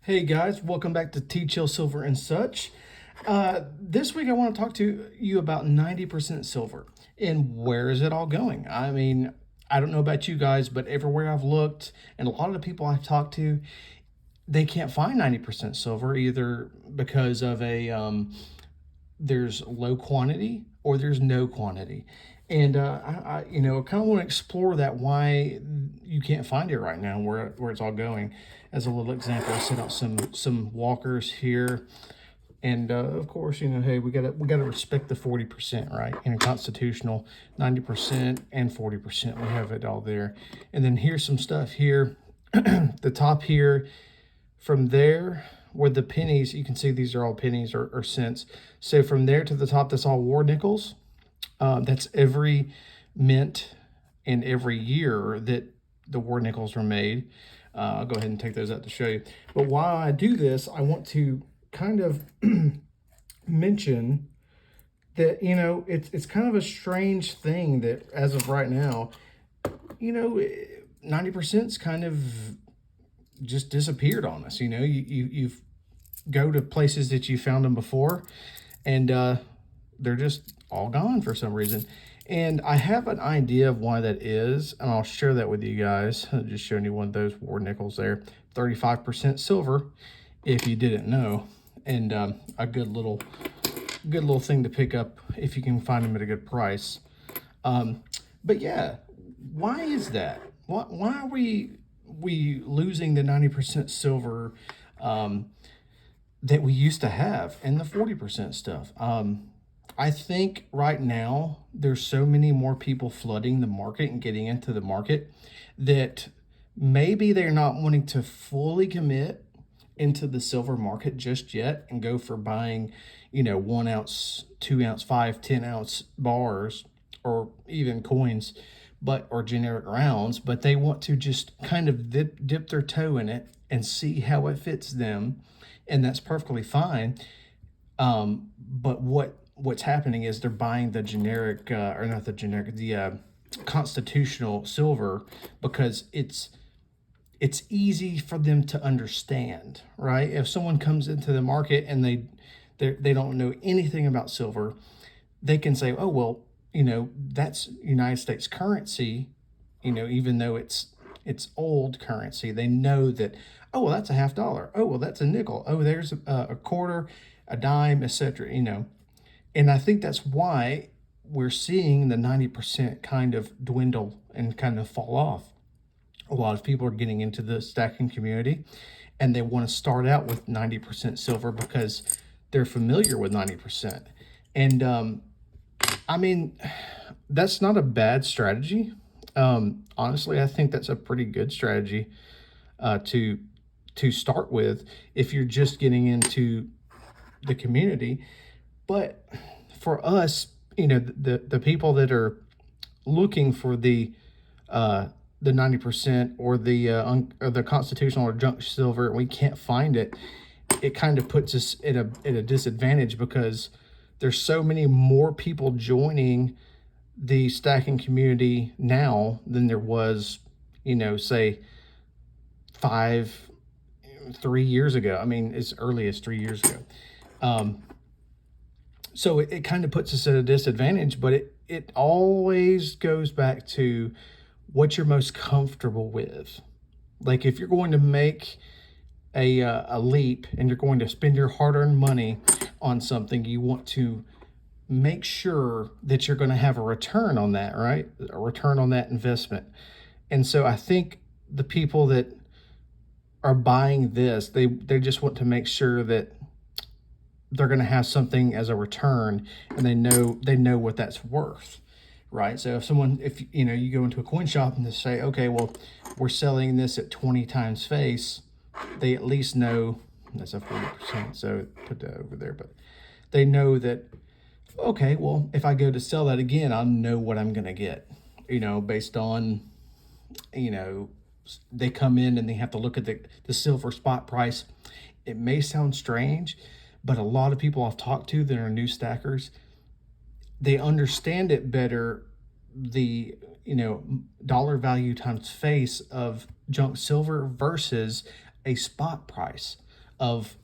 Hey guys, welcome back to Chill Silver and Such. This week I want to talk to you about 90% silver and where is it all going? I mean, I don't know about you guys, but everywhere I've looked and a lot of the people I've talked to, they can't find 90% silver either because of there's low quantity or there's no quantity. And I kind of want to explore that why you can't find it right now, where it's all going. As a little example, I set out some walkers here, and of course, hey, we gotta respect the 40%, right? In a constitutional, 90% and 40%, we have it all there. And then here's some stuff here, the top here, from there where the pennies, you can see these are all pennies or cents. So from there to the top, that's all warnickels. That's every mint and every year that the warnickels were made. I'll go ahead and take those out to show you. But while I do this, I want to kind of mention that, it's kind of a strange thing that as of right now, 90%'s kind of just disappeared on us. You've go to places that you found them before, and they're just all gone for some reason. And I have an idea of why that is, and I'll share that with you guys. I'm just showing you one of those warnickels there, 35% silver, if you didn't know, and a good little thing to pick up if you can find them at a good price. But yeah, why is that? Why are we losing the 90% silver that we used to have and the 40% stuff? I think right now there's so many more people flooding the market and getting into the market that maybe they're not wanting to fully commit into the silver market just yet and go for buying, 1 ounce, 2 ounce, 5, 10 ounce bars or even coins, or generic rounds, but they want to just kind of dip their toe in it and see how it fits them. And that's perfectly fine. But what's happening is they're buying the generic, or not the generic, the constitutional silver, because it's easy for them to understand, right? If someone comes into the market and they don't know anything about silver, they can say, oh, well, that's United States currency, even though it's old currency. They know that, oh, well, that's a $50. Oh, well, that's a nickel. Oh, there's a quarter, a dime, etc. And I think that's why we're seeing the 90% kind of dwindle and kind of fall off. A lot of people are getting into the stacking community and they want to start out with 90% silver because they're familiar with 90%. And I mean, that's not a bad strategy. Honestly, I think that's a pretty good strategy to start with if you're just getting into the community. But for us, the people that are looking for the 90% or the constitutional or junk silver, and we can't find it, it kind of puts us at a disadvantage because there's so many more people joining the stacking community now than there was, say 3 years ago. I mean, as early as 3 years ago. So it kind of puts us at a disadvantage, but it always goes back to what you're most comfortable with. Like if you're going to make a leap and you're going to spend your hard-earned money on something, you want to make sure that you're going to have a return on that, right? A return on that investment. And so I think the people that are buying this, they just want to make sure that they're going to have something as a return, and they know what that's worth, right? So if you go into a coin shop and they say, okay, well, we're selling this at 20 times face, they at least know that's a 40%. So put that over there, but they know that, okay, well, if I go to sell that again, I'll know what I'm going to get, based on, they come in and they have to look at the silver spot price. It may sound strange, but a lot of people I've talked to that are new stackers, they understand it better, the dollar value times face of junk silver versus a spot price. of,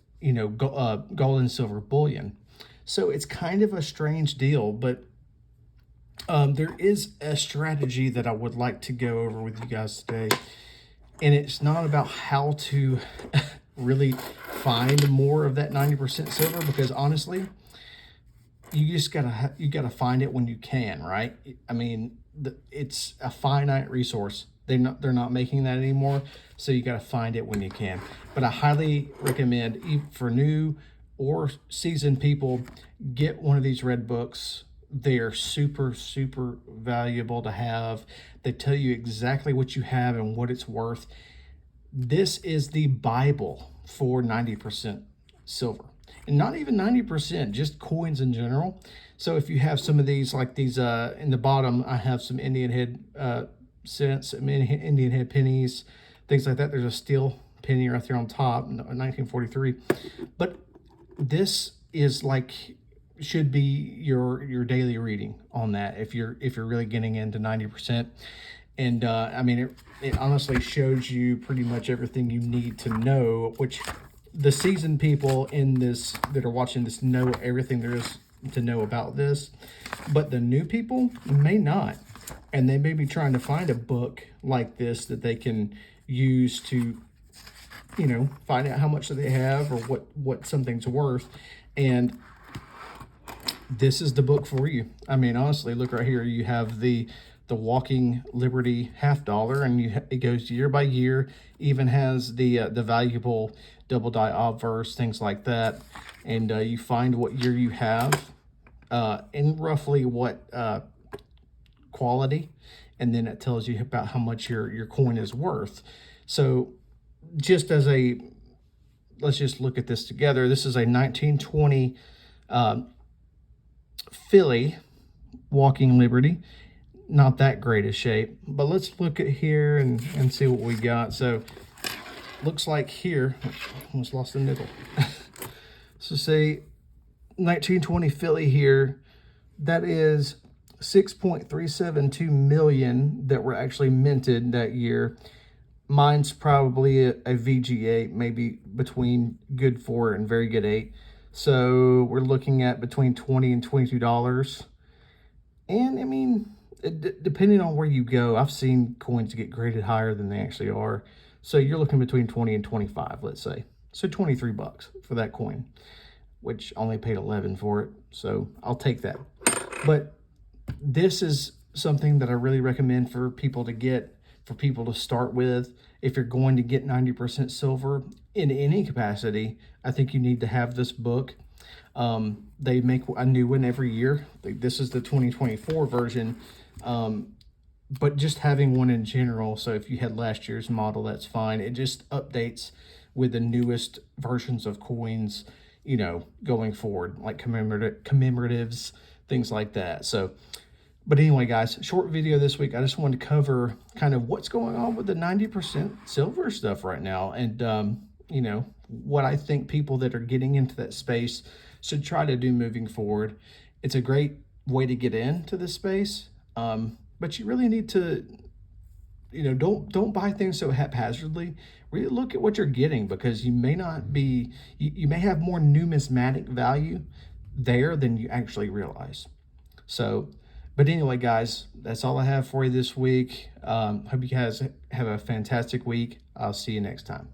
gold and silver bullion. So it's kind of a strange deal, but there is a strategy that I would like to go over with you guys today. And it's not about how to really find more of that 90% silver, because honestly, you just gotta find it when you can, right? I mean, it's a finite resource. They're not making that anymore, so you gotta find it when you can. But I highly recommend, for new or seasoned people, get one of these red books. They're super valuable to have. They tell you exactly what you have and what it's worth. This is the Bible for 90% silver. And not even 90%, just coins in general. So if you have some of these, like these in the bottom, I have some Indian head cents, Indian head pennies, things like that. There's a steel penny right there on top, 1943. But this is like, should be your daily reading on that if you're really getting into 90%. And I mean, it honestly shows you pretty much everything you need to know, which the seasoned people in this that are watching this know everything there is to know about this, but the new people may not, and they may be trying to find a book like this that they can use to, find out how much they have or what something's worth. And this is the book for you. I mean, honestly, look right here. You have the Walking Liberty $50, and it goes year by year. Even has the valuable double die obverse, things like that. And you find what year you have, and roughly what quality, and then it tells you about how much your coin is worth. So just as let's just look at this together. This is a 1920 Philly Walking Liberty. Not that great a shape, but let's look at here and see what we got. So looks like here, almost lost the nickel. So say 1920 Philly here, that is 6.372 million that were actually minted that year. Mine's probably a VG8, maybe between good 4 and very good 8. So we're looking at between $20 and $22. And I mean, depending on where you go, I've seen coins get graded higher than they actually are. So you're looking between 20 and 25, let's say. So 23 bucks for that coin, which only paid 11 for it. So I'll take that. But this is something that I really recommend for people to get, for people to start with. If you're going to get 90% silver in any capacity, I think you need to have this book. They make a new one every year. This is the 2024 version. But just having one in general, so if you had last year's model, that's fine. It just updates with the newest versions of coins, going forward, like commemoratives, things like that. So, but anyway, guys, short video this week. I just wanted to cover kind of what's going on with the 90% silver stuff right now. And, what I think people that are getting into that space should try to do moving forward. It's a great way to get into this space. But you really need to, don't buy things so haphazardly. Really look at what you're getting, because you may not be, you may have more numismatic value there than you actually realize. So, but anyway, guys, that's all I have for you this week. Hope you guys have a fantastic week. I'll see you next time.